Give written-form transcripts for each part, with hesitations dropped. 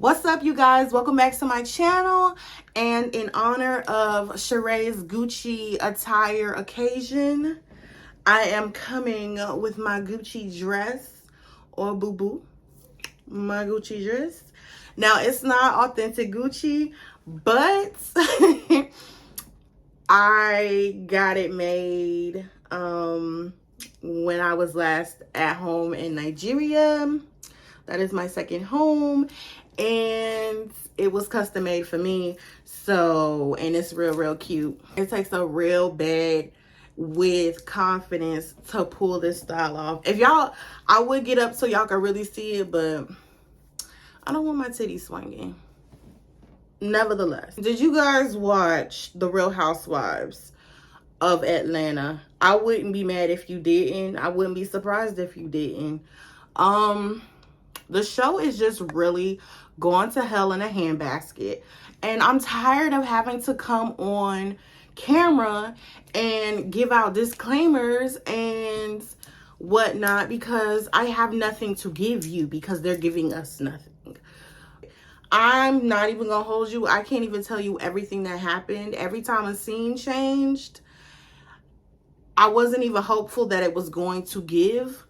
What's up, you guys? Welcome back to my channel. And in honor of Sheree's Gucci attire occasion, I am coming with my Gucci dress, or boo-boo, my Gucci dress. Now, it's not authentic Gucci, but I got it made when I was last at home in Nigeria. That is my second home, and it was custom made for me. So, and it's real cute. It takes a real bag with confidence to pull this style off. If y'all, I would get up so y'all can really see it, but I don't want my titties swinging. Nevertheless, did you guys watch The Real Housewives of Atlanta? I wouldn't be mad if you didn't. I wouldn't be surprised if you didn't. The show is just really going to hell in a handbasket. And I'm tired of having to come on camera and give out disclaimers and whatnot because I have nothing to give you because they're giving us nothing. I'm not even gonna hold you. I can't even tell you everything that happened. Every time a scene changed, I wasn't even hopeful that it was going to give.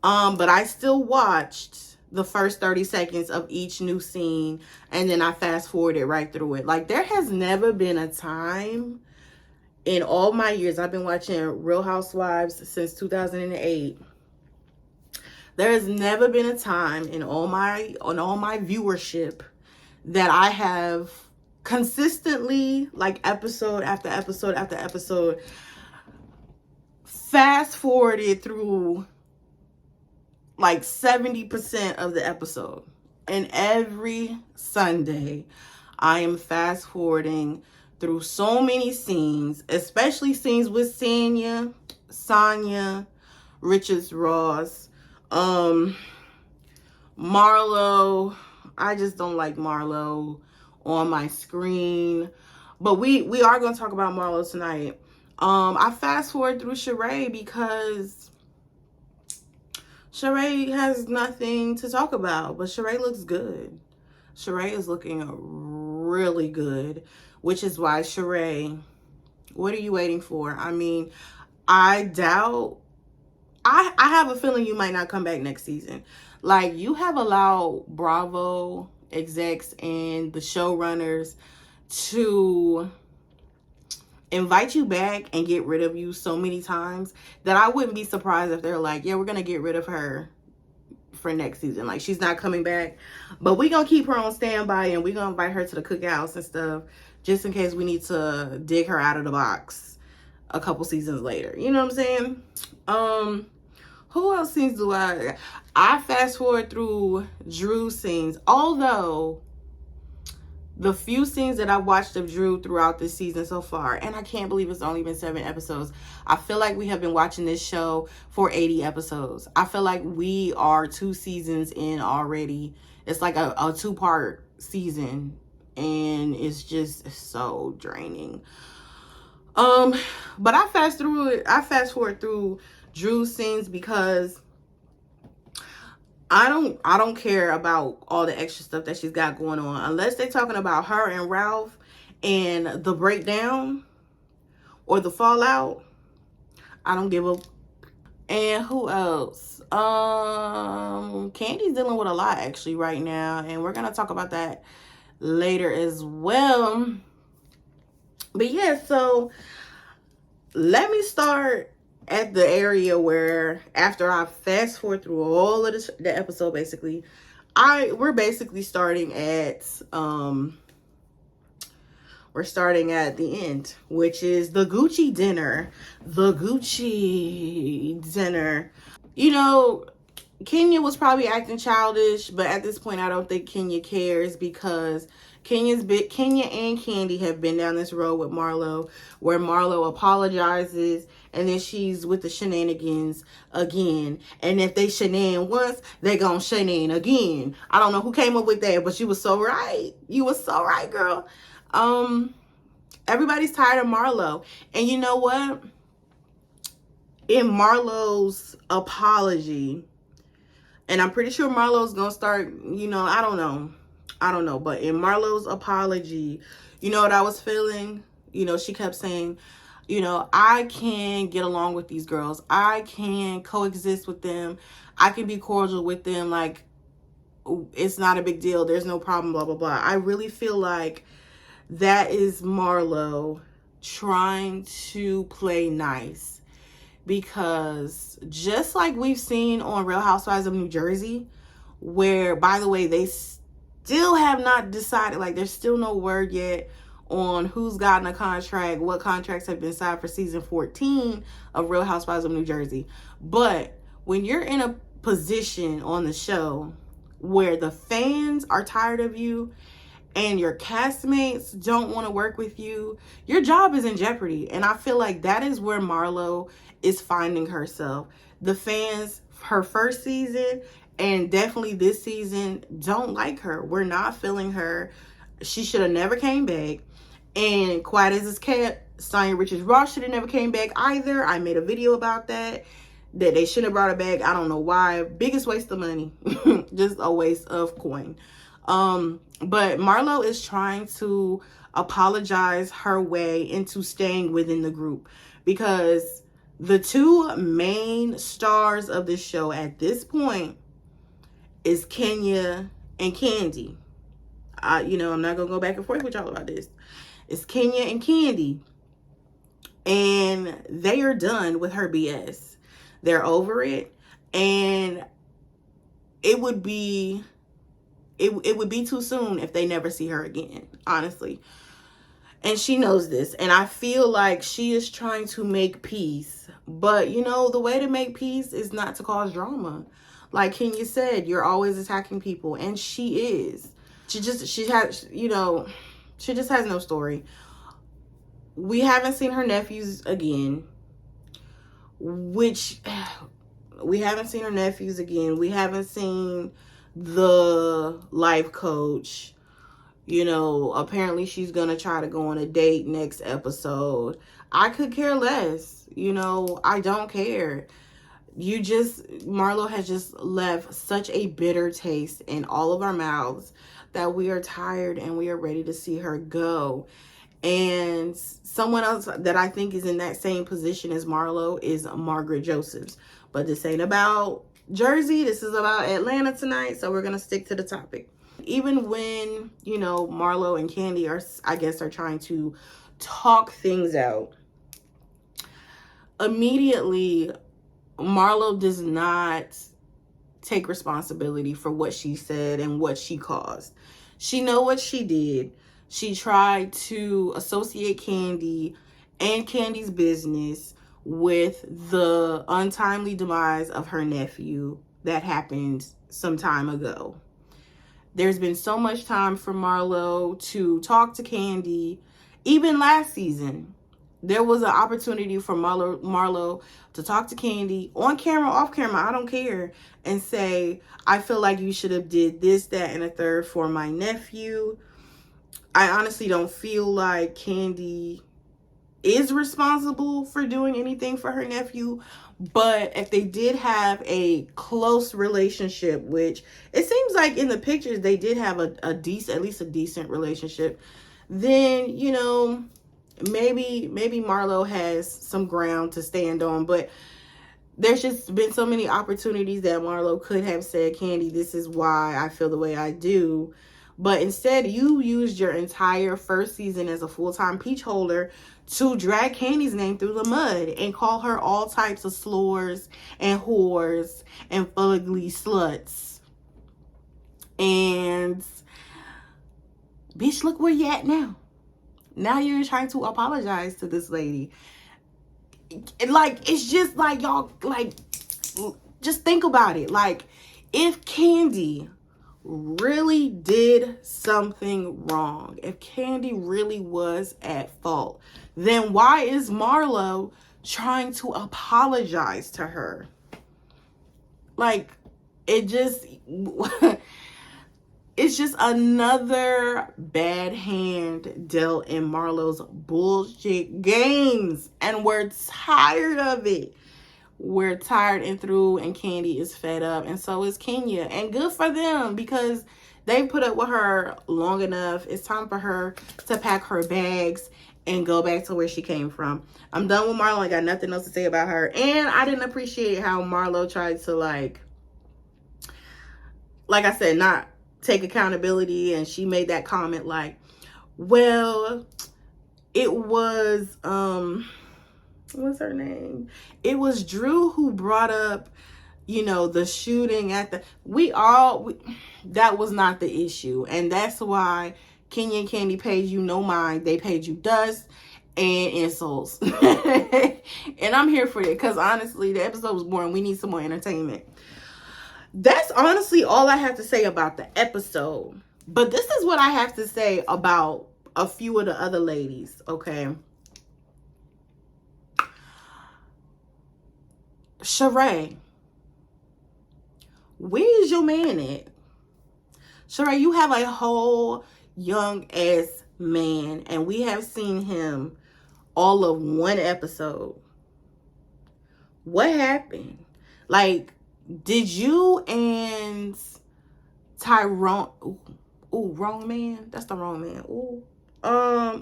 But I still watched the first 30 seconds of each new scene, and then I fast forwarded right through it. Like, there has never been a time in all my years, I've been watching Real Housewives since 2008. There has never been a time in all my viewership that I have consistently, like episode after episode after episode, fast forwarded through like 70% of the episode. And every Sunday, I am fast forwarding through so many scenes, especially scenes with Sonya, Richards Ross, Marlo. I just don't like Marlo on my screen. But we are going to talk about Marlo tonight. I fast forward through Sheree because Sheree has nothing to talk about, but Sheree looks good. Sheree is looking really good, which is why, Sheree, what are you waiting for? I mean, I doubt, I have a feeling you might not come back next season. Like, you have allowed Bravo execs and the showrunners to invite you back and get rid of you so many times that I wouldn't be surprised if they're like, yeah, we're gonna get rid of her for next season. Like, she's not coming back, but we're gonna keep her on standby and we're gonna invite her to the cookouts and stuff just in case we need to dig her out of the box a couple seasons later. You know what I'm saying? Who else scenes do I fast forward through Drew scenes, although the few scenes that I watched of Drew throughout this season so far, and I can't believe it's only been 7 episodes. I feel like we have been watching this show for 80 episodes. I feel like we are 2 seasons in already. It's like a 2-part season, and it's just so draining. But I fast forward through Drew's scenes because I don't care about all the extra stuff that she's got going on. Unless they're talking about her and Ralph and the breakdown or the fallout, I don't give a. And who else? Candy's dealing with a lot actually right now, and we're gonna talk about that later as well. But yeah, so let me start at the area where, after I fast forward through all of the episode, basically, we're basically starting at the end, which is the Gucci dinner. You know, Kenya was probably acting childish, but at this point, I don't think Kenya cares because Kenya and Candy have been down this road with Marlo, where Marlo apologizes and then she's with the shenanigans again. And if they shenan once, they gonna shenan again. I don't know who came up with that, but you was so right. You was so right, girl. Everybody's tired of Marlo. And you know what? In Marlo's apology, and I'm pretty sure Marlo's gonna start, I don't know. I don't know. But in Marlo's apology, you know what I was feeling? You know, she kept saying, you know, I can get along with these girls. I can coexist with them. I can be cordial with them. Like, it's not a big deal. There's no problem, blah, blah, blah. I really feel like that is Marlo trying to play nice. Because just like we've seen on Real Housewives of New Jersey, where, by the way, they still have not decided, like, there's still no word yet on who's gotten a contract, what contracts have been signed for season 14 of Real Housewives of New Jersey. But when you're in a position on the show where the fans are tired of you and your castmates don't want to work with you, your job is in jeopardy. And I feel like that is where Marlo is finding herself. The fans, her first season and definitely this season, don't like her. We're not feeling her. She should have never came back. And quiet as it's kept, Sonya Richards-Ross should have never came back either. I made a video about that they shouldn't have brought her back. I don't know why. Biggest waste of money. Just a waste of coin. But Marlo is trying to apologize her way into staying within the group, because the two main stars of this show at this point is Kenya and Kandi. You know, I'm not going to go back and forth with y'all about this. It's Kenya and Kandi. And they are done with her BS. They're over it. And it would be too soon if they never see her again, honestly. And she knows this. And I feel like she is trying to make peace. But, you know, the way to make peace is not to cause drama. Like Kenya said, you're always attacking people. And she is. She has no story. We haven't seen her nephews again. We haven't seen the life coach. You know, apparently she's going to try to go on a date next episode. I could care less. You know, I don't care. Marlo has just left such a bitter taste in all of our mouths that we are tired and we are ready to see her go. And someone else that I think is in that same position as Marlo is Margaret Josephs. But this ain't about Jersey. This is about Atlanta tonight. So we're going to stick to the topic. Even when, you know, Marlo and Kandi are trying to talk things out, immediately Marlo does not take responsibility for what she said and what she caused. She know what she did. She tried to associate Kandi and Kandi's business with the untimely demise of her nephew that happened some time ago. There's been so much time for Marlo to talk to Kandi. Even last season, there was an opportunity for Marlo to talk to Kandi on camera, off camera, I don't care, and say, I feel like you should have did this, that, and a third for my nephew. I honestly don't feel like Kandi is responsible for doing anything for her nephew. But if they did have a close relationship, which it seems like in the pictures they did have at least a decent relationship, then, you know, maybe Marlo has some ground to stand on. But there's just been so many opportunities that Marlo could have said, Kandi, this is why I feel the way I do. But instead, you used your entire first season as a full-time peach holder to drag Kandi's name through the mud and call her all types of slurs and whores and fugly sluts. And, bitch, look where you at now. Now you're trying to apologize to this lady. Like, it's just like, y'all, like, just think about it. Like, if Kandi really did something wrong, if Kandi really was at fault, then why is Marlo trying to apologize to her? Like, it's just another bad hand dealt in Marlo's bullshit games, and we're tired of it. We're tired and through, and Kandi is fed up, and so is Kenya. And good for them, because They put up with her long enough. It's time for her to pack her bags and go back to where she came from. I'm done with Marlo. I got nothing else to say about her. And I didn't appreciate how Marlo tried to, like I said, not take accountability. And she made that comment like, well, it was, what's her name? It was Drew who brought up, the shooting at the, that was not the issue. And that's why Kenya and Candy paid you no mind. They paid you dust and insults. And I'm here for it because honestly, the episode was boring. We need some more entertainment. That's honestly all I have to say about the episode. But this is what I have to say about a few of the other ladies, okay? Sheree, where is your man at? Sheree, you have a whole young ass man, and we have seen him all of one episode. What happened? Like, did you and Tyrone, wrong man? That's the wrong man.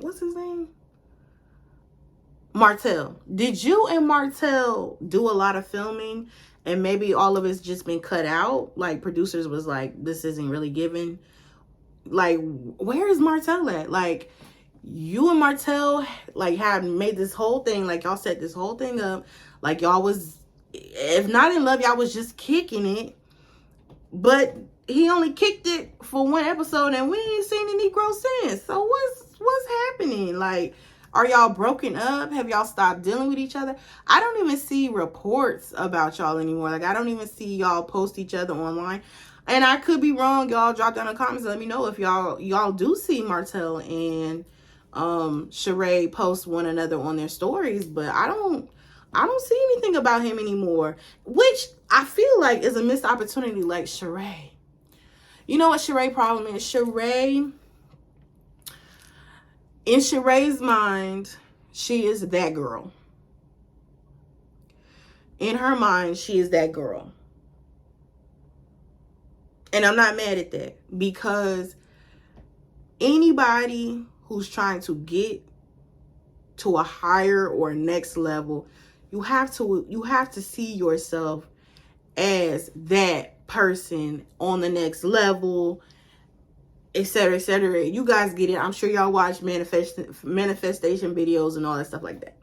What's his name? Martell. Did you and Martell do a lot of filming and maybe all of it's just been cut out? Like, producers was like, this isn't really given. Like, where is Martell at? Like, you and Martell, like, had made this whole thing, like, y'all set this whole thing up. Like, y'all was, if not in love, y'all was just kicking it. But he only kicked it for one episode and we ain't seen any growth since. So what's happening? Like, are y'all broken up? Have y'all stopped dealing with each other? I don't even see reports about y'all anymore. Like, I don't even see y'all post each other online. And I could be wrong. Y'all drop down in the comments and let me know if y'all do see Martell and Sheree post one another on their stories. But I don't see anything about him anymore, which I feel like is a missed opportunity. Like, Sheree, you know what Sheree's problem is? Sheree, in Sheree's mind, she is that girl. In her mind, she is that girl. And I'm not mad at that, because anybody who's trying to get to a higher or next level, you have to see yourself as that person on the next level, etc., etc. You guys get it. I'm sure y'all watch manifestation videos and all that stuff like that.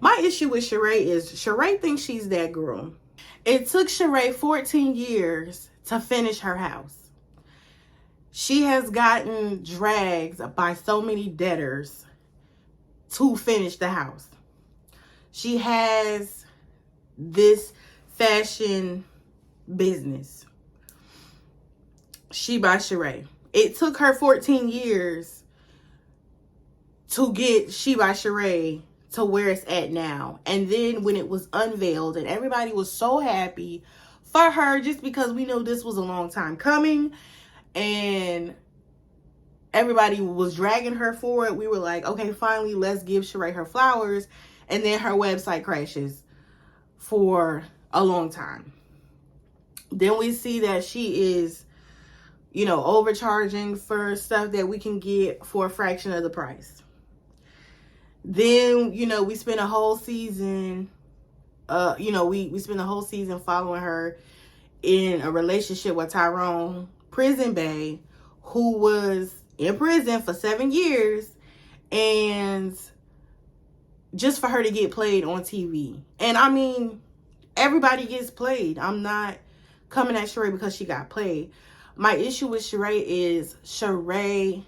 My issue with Sheree is Sheree thinks she's that girl. It took Sheree 14 years to finish her house. She has gotten dragged by so many debtors to finish the house. She has this fashion business, She by Sheree. It took her 14 years to get She by Sheree to where it's at now. And then when it was unveiled and everybody was so happy for her, just because we know this was a long time coming and everybody was dragging her for it, we were like, okay, finally, let's give Sheree her flowers. And then her website crashes for a long time. Then we see that she is, overcharging for stuff that we can get for a fraction of the price. Then, we spent a whole season, we spent a whole season following her in a relationship with Tyrone Prison Bae, who was in prison for 7 years, and just for her to get played on TV. And I mean, everybody gets played. I'm not coming at Sheree because she got played. My issue with Sheree is Sheree,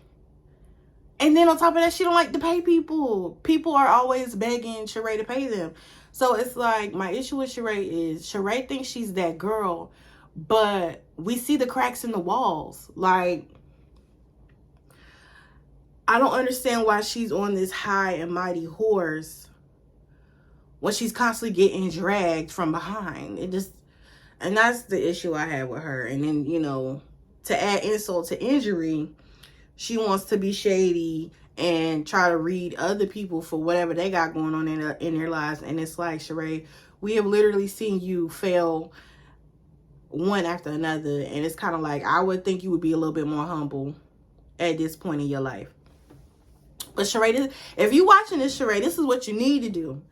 and then on top of that, she don't like to pay people. People are always begging Sheree to pay them. So it's like, my issue with Sheree is Sheree thinks she's that girl, but we see the cracks in the walls. Like, I don't understand why she's on this high and mighty horse when she's constantly getting dragged from behind. And that's the issue I have with her. And then, to add insult to injury, she wants to be shady and try to read other people for whatever they got going on in their lives. And it's like, Sheree, we have literally seen you fail one after another. And it's kind of like, I would think you would be a little bit more humble at this point in your life. But Sheree, if you watching this, Sheree, this is what you need to do.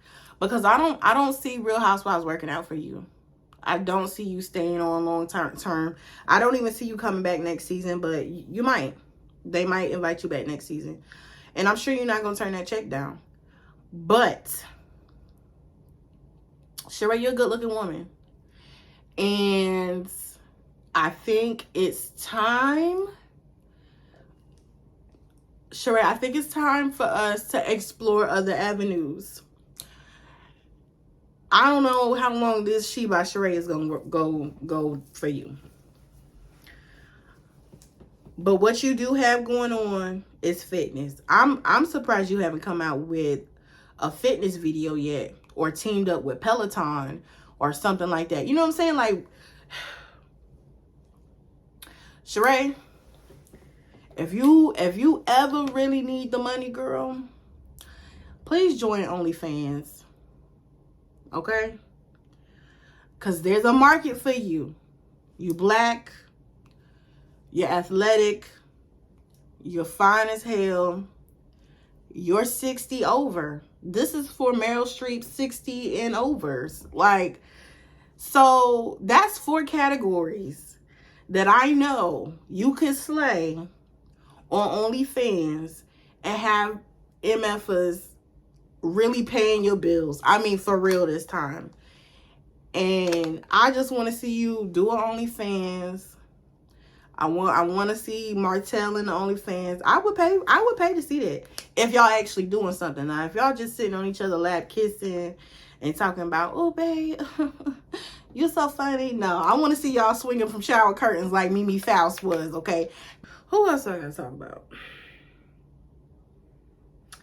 Because I don't see Real Housewives working out for you. I don't see you staying on long term. I don't even see you coming back next season, but you might. They might invite you back next season. And I'm sure you're not going to turn that check down. But, Sheree, you're a good-looking woman. And I think it's time, Sheree, I think it's time for us to explore other avenues. I don't know how long this She by Sheree is going to go for you. But what you do have going on is fitness. I'm surprised you haven't come out with a fitness video yet, or teamed up with Peloton or something like that. You know what I'm saying? Like, Sheree, if you ever really need the money, girl, please join OnlyFans. Okay? Because there's a market for you. You black, you're athletic, you're fine as hell, you're 60 over. This is for Meryl Streep 60 and overs. Like, so that's 4 categories that I know you can slay on OnlyFans and have MFers really paying your bills. I mean, for real this time. And I just want to see you do an OnlyFans. I want to see Martell in the OnlyFans. I would pay to see that. If y'all actually doing something. Now, if y'all just sitting on each other's lap kissing and talking about, oh, babe, you're so funny. No, I want to see y'all swinging from shower curtains like Mimi Faust was, okay? Who else I got to talk about?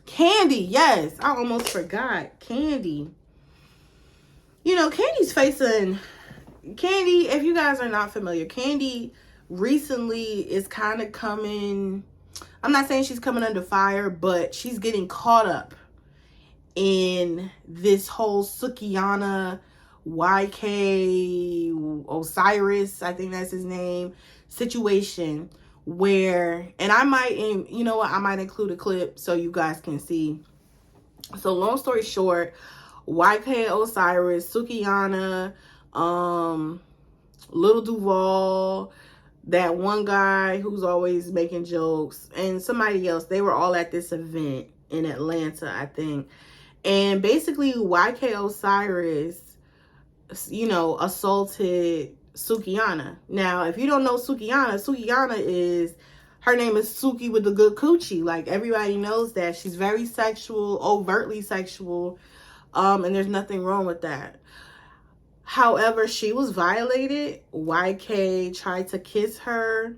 Candy, yes. I almost forgot. Candy. You know, Candy's facing... Candy, if you guys are not familiar, Candy recently is kind of coming... I'm not saying she's coming under fire, but she's getting caught up in this whole Sukihana, YK, Osiris, I think that's his name, situation where, and I might, you know what, I might include a clip so you guys can see. So long story short, YK, Osiris, Sukihana, Little Duval, that one guy who's always making jokes, and somebody else, they were all at this event in Atlanta, I think. And basically, YK Osiris, you know, assaulted Sukihana. Now, if you don't know Sukihana is, her name is Suki with the good coochie. Like, everybody knows that. She's very sexual, overtly sexual, and there's nothing wrong with that. However, she was violated. YK tried to kiss her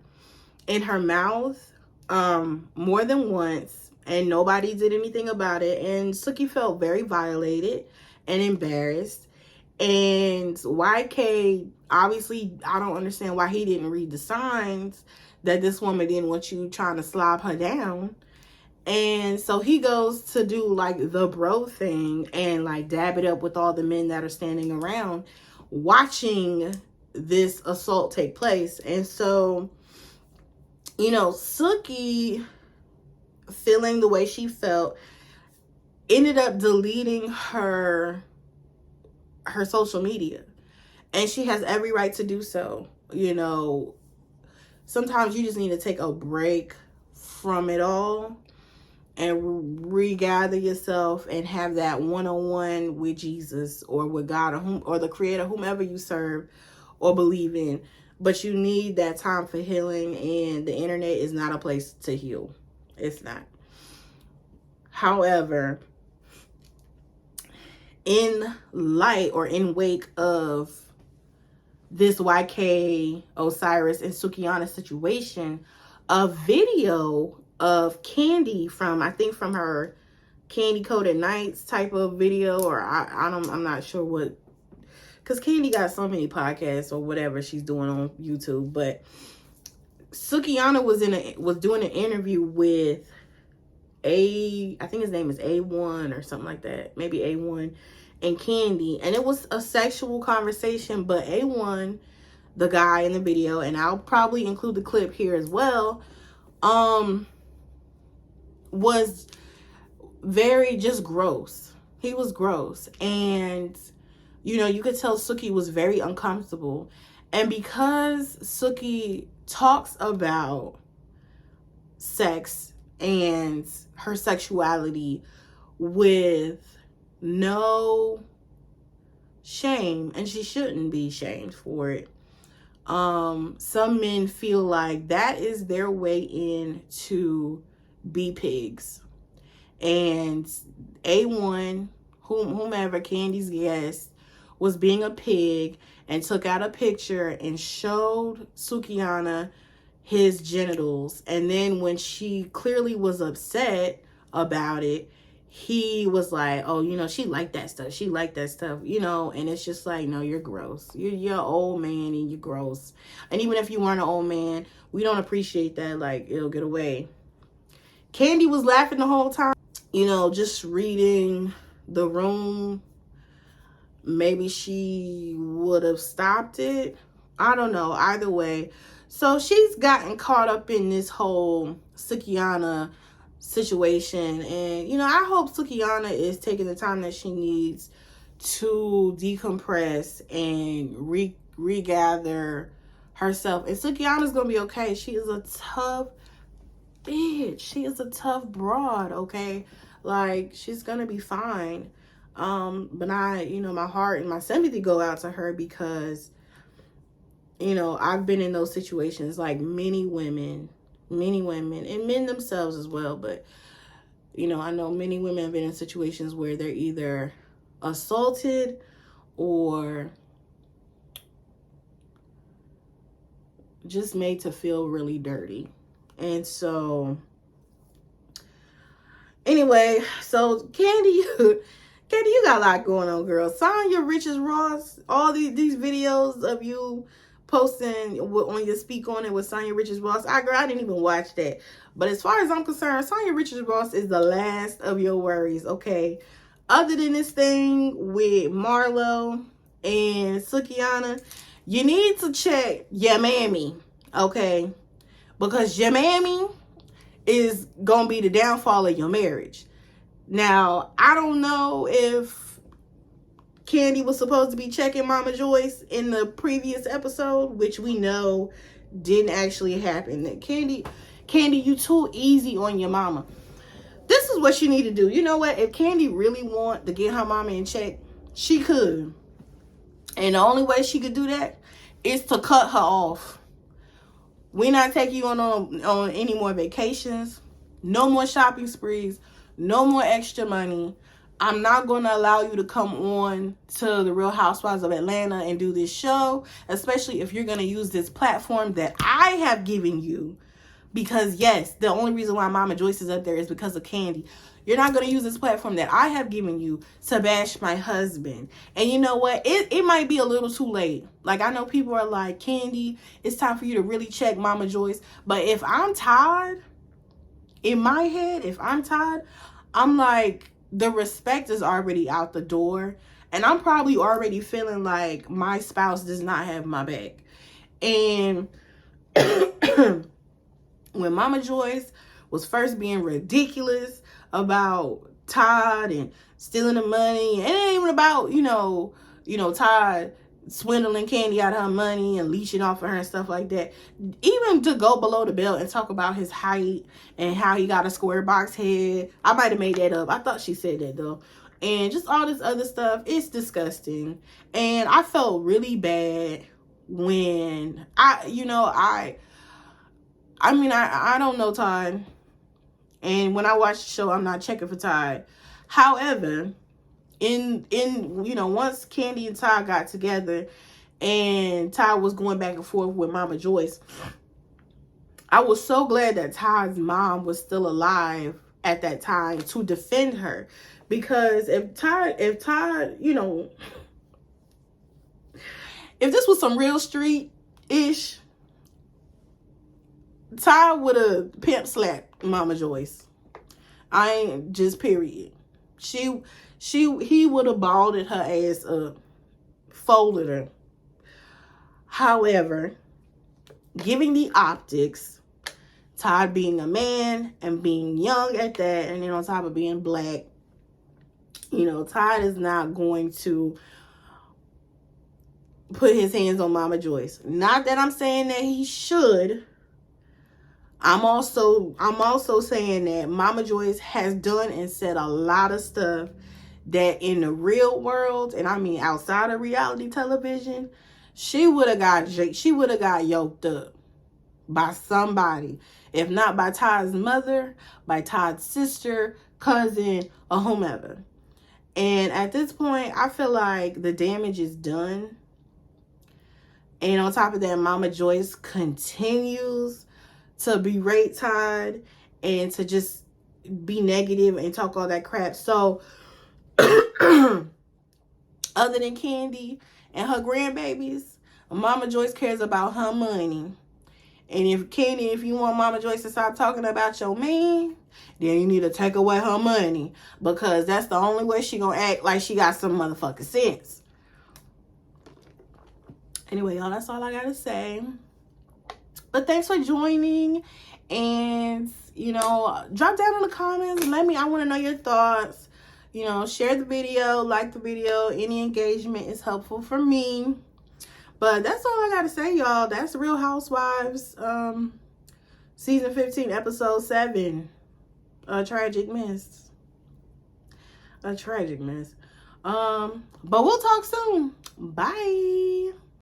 in her mouth more than once, and nobody did anything about it. And Suki felt very violated and embarrassed. And YK, obviously, I don't understand why he didn't read the signs that this woman didn't want you trying to slob her down. And so he goes to do like the bro thing and like dab it up with all the men that are standing around watching this assault take place. And so, you know, Suki, feeling the way she felt, ended up deleting her social media. And she has every right to do so. You know, sometimes you just need to take a break from it all and regather yourself and have that one-on-one with Jesus or with God or the Creator, whomever you serve or believe in. But you need that time for healing, and the internet is not a place to heal. It's not. However, in light or in wake of this YK, Osiris, and Sukihana situation, a video of Candy from, I think from her Candy Coated Nights type of video, or I'm not sure what, because Candy got so many podcasts or whatever she's doing on YouTube, but Sukihana was doing an interview with I think his name is A1 or something like that, maybe A1 and Candy, and it was a sexual conversation, but A1, the guy in the video, and I'll probably include the clip here as well, was very just gross. He was gross. And, you know, you could tell Suki was very uncomfortable. And because Suki talks about sex and her sexuality with no shame, and she shouldn't be shamed for it, some men feel like that is their way in to be pigs. And A1, whomever, Candy's guest, was being a pig and took out a picture and showed Sukihana his genitals. And then when she clearly was upset about it, he was like, oh, you know, she liked that stuff. She liked that stuff, you know. And it's just like, no, you're gross. You're an old man and you're gross. And even if you weren't an old man, we don't appreciate that. Like, it'll get away. Candy was laughing the whole time. You know, just reading the room, maybe she would have stopped it. I don't know. Either way. So she's gotten caught up in this whole Sukihana situation. And, you know, I hope Sukihana is taking the time that she needs to decompress and regather herself. And Sukihana's going to be okay. She is a tough bitch. She is a tough broad, okay? Like, she's gonna be fine. But I, you know, my heart and my sympathy go out to her because, you know, I've been in those situations, like many women, and men themselves as well. But, you know, I know many women have been in situations where they're either assaulted or just made to feel really dirty. And so, anyway, so Candy, you got a lot going on, girl. Sonya Richards Ross, all these videos of you posting on your Speak On It with Sonya Richards Ross. I didn't even watch that. But as far as I'm concerned, Sonya Richards Ross is the last of your worries, okay? Other than this thing with Marlo and Sukihana, you need to check your mammy, okay? Because your mammy is going to be the downfall of your marriage. Now, I don't know if Candy was supposed to be checking Mama Joyce in the previous episode, which we know didn't actually happen. Candy, you too easy on your mama. This is what you need to do. You know what? If Candy really want to get her mama in check, she could. And the only way she could do that is to cut her off. We're not taking you on any more vacations. No more shopping sprees. No more extra money. I'm not going to allow you to come on to the Real Housewives of Atlanta and do this show, especially if you're going to use this platform that I have given you. Because, yes, the only reason why Mama Joyce is up there is because of Candy. You're not going to use this platform that I have given you to bash my husband. And you know what? It might be a little too late. Like, I know people are like, Candy, it's time for you to really check Mama Joyce. But if I'm tired, in my head, if I'm tired, I'm like, the respect is already out the door. And I'm probably already feeling like my spouse does not have my back. And when Mama Joyce was first being ridiculous about Todd and stealing the money, and it ain't even about, you know, Todd swindling Candy out of her money and leeching off of her and stuff like that. Even to go below the belt and talk about his height and how he got a square box head. I might have made that up. I thought she said that though. And just all this other stuff. It's disgusting. And I felt really bad when I don't know Todd. And when I watch the show, I'm not checking for Todd. However, once Candy and Todd got together and Todd was going back and forth with Mama Joyce, I was so glad that Todd's mom was still alive at that time to defend her. Because if Todd, if this was some real street-ish, Todd would have pimp slapped Mama Joyce. I ain't just period. He would have balled her ass up, folded her. However, giving the optics, Todd being a man and being young at that, and then on top of being black, you know, Todd is not going to put his hands on Mama Joyce. Not that I'm saying that he should. I'm also saying that Mama Joyce has done and said a lot of stuff that in the real world, and I mean outside of reality television, she would have got yoked up by somebody. If not by Todd's mother, by Todd's sister, cousin, or whomever. And at this point, I feel like the damage is done. And on top of that, Mama Joyce continues to berate Todd and to just be negative and talk all that crap. So, other than Candy and her grandbabies, Mama Joyce cares about her money. And if you want Mama Joyce to stop talking about your man, then you need to take away her money, because that's the only way she gonna act like she got some motherfucking sense. Anyway, y'all, that's all I gotta say. But thanks for joining, and you know, drop down in the comments. I want to know your thoughts. You know, share the video, like the video. Any engagement is helpful for me. But that's all I gotta say, y'all. That's Real Housewives, season 15, episode 7. A tragic mess. A tragic mess. But we'll talk soon. Bye.